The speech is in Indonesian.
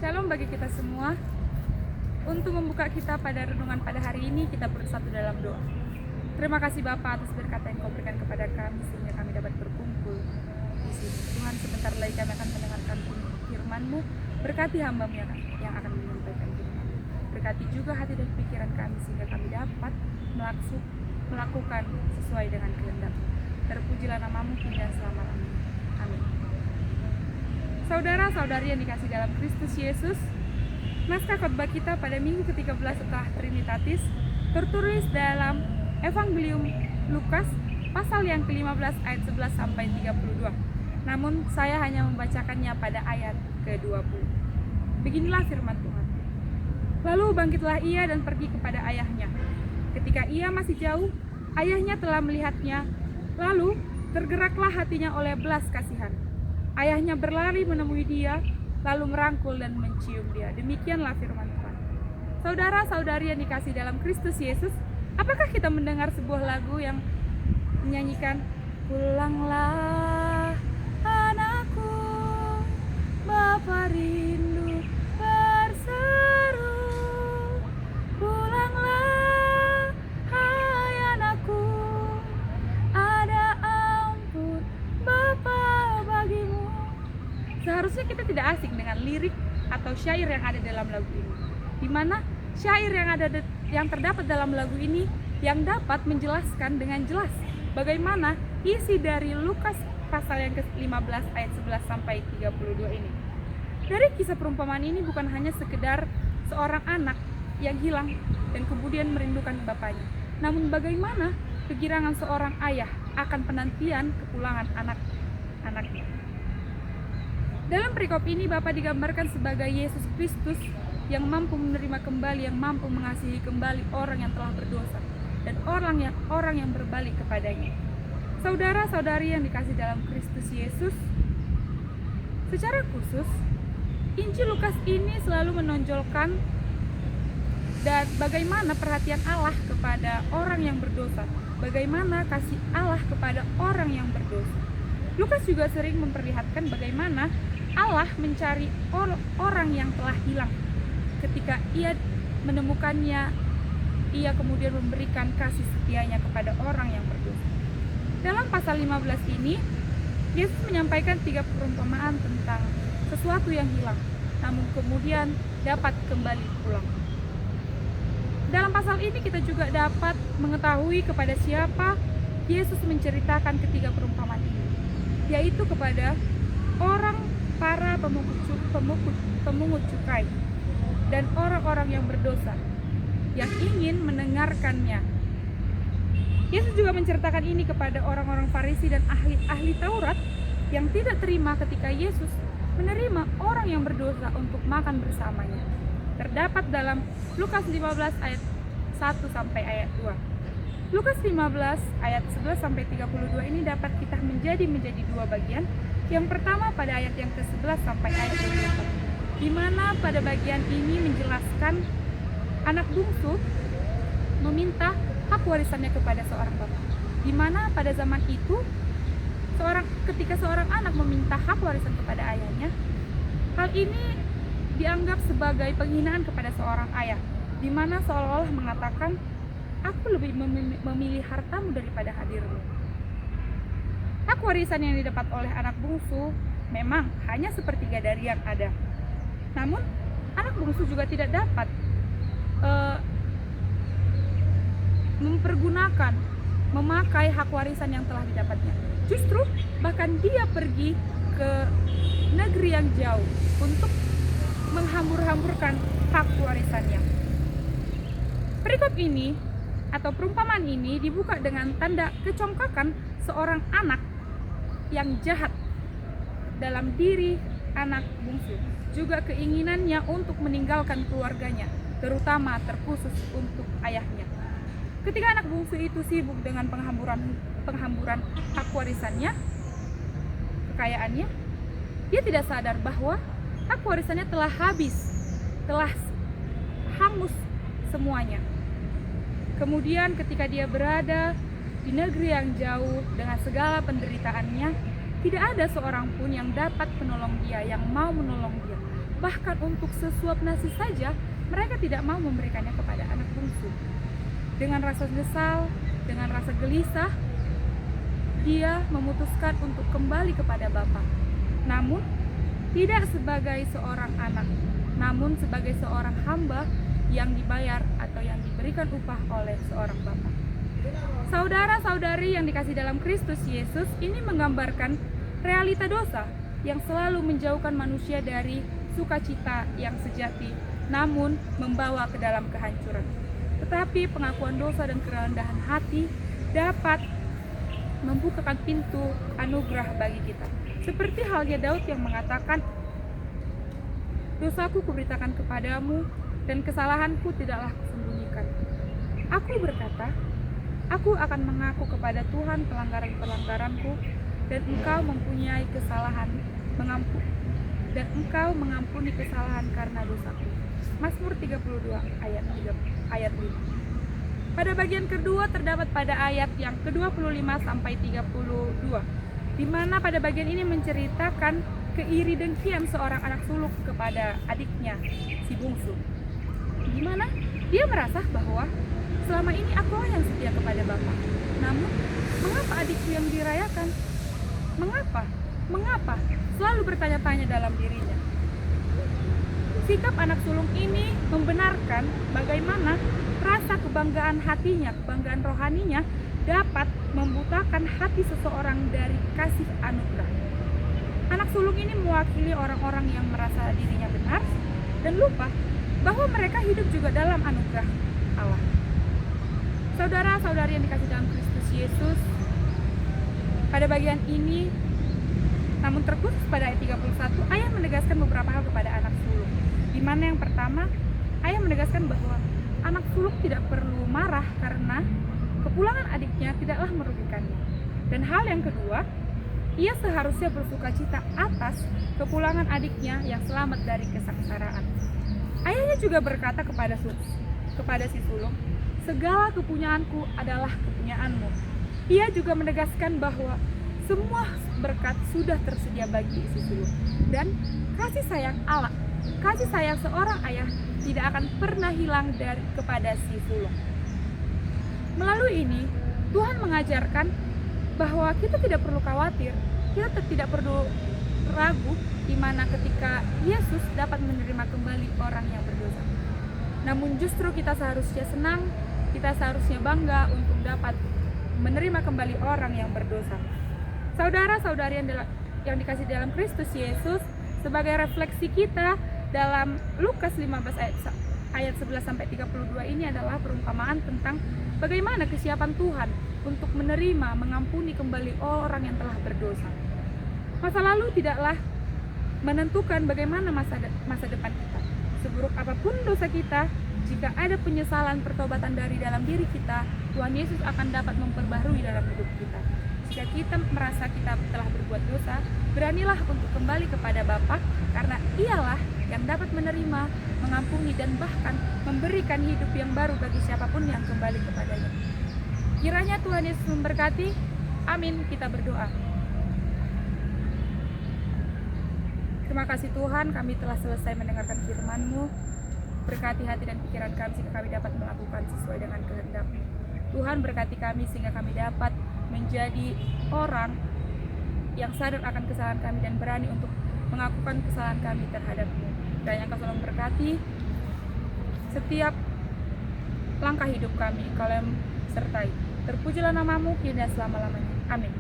Shalom bagi kita semua. Untuk membuka kita pada renungan pada hari ini, kita bersatu dalam doa. Terima kasih Bapa atas berkat yang Kau berikan kepada kami sehingga kami dapat berkumpul di sini. Tuhan, sebentar lagi kami akan mendengarkan firman-Mu. Berkati hamba-Mu yang akan menyampaikan firman. Berkati juga hati dan pikiran kami sehingga kami dapat melakukan sesuai dengan kehendak. Terpujilah nama-Mu kini dan selama-lamanya. Amin. Saudara-saudari yang dikasihi dalam Kristus Yesus, naskah khotbah kita pada minggu ke-13 setelah Trinitatis tertulis dalam Evangelium Lukas pasal yang ke-15 ayat 11 sampai 32. Namun saya hanya membacakannya pada ayat ke-20. Beginilah firman Tuhan. Lalu bangkitlah ia dan pergi kepada ayahnya. Ketika ia masih jauh, ayahnya telah melihatnya. Lalu tergeraklah hatinya oleh belas kasihan. Ayahnya berlari menemui dia, lalu merangkul dan mencium dia. Demikianlah firman Tuhan. Saudara-saudari yang dikasihi dalam Kristus Yesus, apakah kita mendengar sebuah lagu yang menyanyikan "Pulanglah anakku, Bapa rindu berseru, pulanglah hai anakku, ada ampun Bapa bagimu." Seharusnya kita tidak asing dengan lirik atau syair yang ada dalam lagu ini, di mana syair yang terdapat dalam lagu ini yang dapat menjelaskan dengan jelas bagaimana isi dari Lukas pasal yang ke-15 ayat 11 sampai 32 ini. Dari kisah perumpamaan ini bukan hanya sekedar seorang anak yang hilang dan kemudian merindukan bapaknya, namun bagaimana kegirangan seorang ayah akan penantian kepulangan anak-anaknya. Dalam perikop ini Bapa digambarkan sebagai Yesus Kristus yang mampu menerima kembali, yang mampu mengasihi kembali orang yang telah berdosa dan orang yang berbalik kepadanya. Saudara-saudari yang dikasihi dalam Kristus Yesus, secara khusus Injil Lukas ini selalu menonjolkan dan bagaimana perhatian Allah kepada orang yang berdosa, bagaimana kasih Allah kepada orang yang berdosa. Lukas juga sering memperlihatkan bagaimana Allah mencari orang yang telah hilang. Ketika ia menemukannya, ia kemudian memberikan kasih setianya kepada orang yang berdosa. Dalam pasal 15 ini, Yesus menyampaikan 3 perumpamaan tentang sesuatu yang hilang, namun kemudian dapat kembali pulang. Dalam pasal ini kita juga dapat mengetahui kepada siapa Yesus menceritakan ketiga perumpamaan ini, yaitu kepada para pemungut cukai dan orang-orang yang berdosa yang ingin mendengarkannya. Yesus juga menceritakan ini kepada orang-orang Farisi dan ahli Taurat yang tidak terima ketika Yesus menerima orang yang berdosa untuk makan bersamanya. Terdapat dalam Lukas 15 ayat 1 sampai ayat 2. Lukas 15 ayat 11 sampai 32 ini dapat kita menjadi dua bagian. Yang pertama pada ayat yang ke-11 sampai ayat 24, di mana pada bagian ini menjelaskan anak bungsu meminta hak warisannya kepada seorang bapak. Di mana pada zaman itu ketika seorang anak meminta hak warisan kepada ayahnya, hal ini dianggap sebagai penghinaan kepada seorang ayah, di mana seolah-olah mengatakan, "Aku lebih memilih hartamu daripada hadirmu." Hak warisan yang didapat oleh anak bungsu memang hanya sepertiga dari yang ada. Namun, anak bungsu juga tidak dapat memakai hak warisan yang telah didapatnya. Justru, bahkan dia pergi ke negeri yang jauh untuk menghambur-hamburkan hak warisannya. Perikop ini atau perumpamaan ini dibuka dengan tanda kecongkakan seorang anak yang jahat dalam diri anak bungsu, juga keinginannya untuk meninggalkan keluarganya, terutama terkhusus untuk ayahnya. Ketika anak bungsu itu sibuk dengan penghamburan hak warisannya, kekayaannya, dia tidak sadar bahwa hak warisannya telah habis, telah hangus semuanya. Kemudian ketika dia berada di negeri yang jauh dengan segala penderitaannya, tidak ada seorang pun yang dapat menolong dia, yang mau menolong dia. bahkan untuk sesuap nasi saja mereka tidak mau memberikannya kepada anak bungsu. Dengan rasa nyesal, dengan rasa gelisah, dia memutuskan untuk kembali kepada Bapa. Namun tidak sebagai seorang anak, namun sebagai seorang hamba yang dibayar atau yang diberikan upah oleh seorang bapa. Saudara-saudari yang dikasihi dalam Kristus Yesus, ini menggambarkan realita dosa yang selalu menjauhkan manusia dari sukacita yang sejati, namun membawa ke dalam kehancuran. Tetapi pengakuan dosa dan kerendahan hati dapat membukakan pintu anugerah bagi kita. Seperti halnya Daud yang mengatakan, "Dosaku kuberitakan kepadamu, dan kesalahanku tidaklah kusembunyikan. Aku berkata, aku akan mengaku kepada Tuhan pelanggaran-pelanggaranku, dan Engkau mempunyai kesalahan, dan Engkau mengampuni kesalahan karena dosaku." Mazmur 32 ayat 5. Pada bagian kedua terdapat pada ayat yang ke-25 sampai 32, di mana pada bagian ini menceritakan keiri dengkian seorang anak suluk kepada adiknya si bungsu, di mana dia merasa bahwa selama ini akulah yang setia kepada Bapa. Namun, mengapa adikku yang dirayakan? Mengapa? Selalu bertanya-tanya dalam dirinya. Sikap anak sulung ini membenarkan bagaimana rasa kebanggaan hatinya, kebanggaan rohaninya dapat membutakan hati seseorang dari kasih anugerah. Anak sulung ini mewakili orang-orang yang merasa dirinya benar dan lupa bahwa mereka hidup juga dalam anugerah Allah. Saudara-saudari yang dikasihi dalam Kristus Yesus, pada bagian ini, namun terkhusus pada ayat 31, ayah menegaskan beberapa hal kepada anak sulung. Di mana yang pertama, ayah menegaskan bahwa anak sulung tidak perlu marah karena kepulangan adiknya tidaklah merugikannya. Dan hal yang kedua, ia seharusnya bersukacita atas kepulangan adiknya yang selamat dari kesengsaraan. Ayahnya juga berkata kepada si sulung, "Segala kepunyaanku adalah kepunyaanmu." Ia juga menegaskan bahwa semua berkat sudah tersedia bagi si sulung, dan kasih sayang Allah, kasih sayang seorang ayah tidak akan pernah hilang kepada si sulung. Melalui ini, Tuhan mengajarkan bahwa kita tidak perlu khawatir, kita tidak perlu ragu di mana ketika Yesus dapat menerima kembali orang yang berdosa. Namun justru kita seharusnya senang, kita seharusnya bangga untuk dapat menerima kembali orang yang berdosa. Saudara-saudari yang dikasihi dalam Kristus Yesus, sebagai refleksi kita dalam Lukas 15 ayat 11 sampai 32 ini adalah perumpamaan tentang bagaimana kesiapan Tuhan untuk menerima, mengampuni kembali orang yang telah berdosa. Masa lalu tidaklah menentukan bagaimana masa depan kita. Seburuk apapun dosa kita, jika ada penyesalan pertobatan dari dalam diri kita, Tuhan Yesus akan dapat memperbarui dalam hidup kita. Jika kita merasa kita telah berbuat dosa, beranilah untuk kembali kepada Bapa, karena Ialah yang dapat menerima, mengampuni, dan bahkan memberikan hidup yang baru bagi siapapun yang kembali kepadanya. Kiranya Tuhan Yesus memberkati. Amin. Kita berdoa. Terima kasih Tuhan, kami telah selesai mendengarkan firman-Mu. Berkati hati dan pikiran kami sehingga kami dapat melakukan sesuai dengan kehendak-Mu. Tuhan berkati kami sehingga kami dapat menjadi orang yang sadar akan kesalahan kami dan berani untuk mengakukan kesalahan kami terhadap-Mu. Dan yang Kau selalu berkati setiap langkah hidup kami, Kau yang sertai. Terpujilah nama-Mu kini dan selama-lamanya. Amin.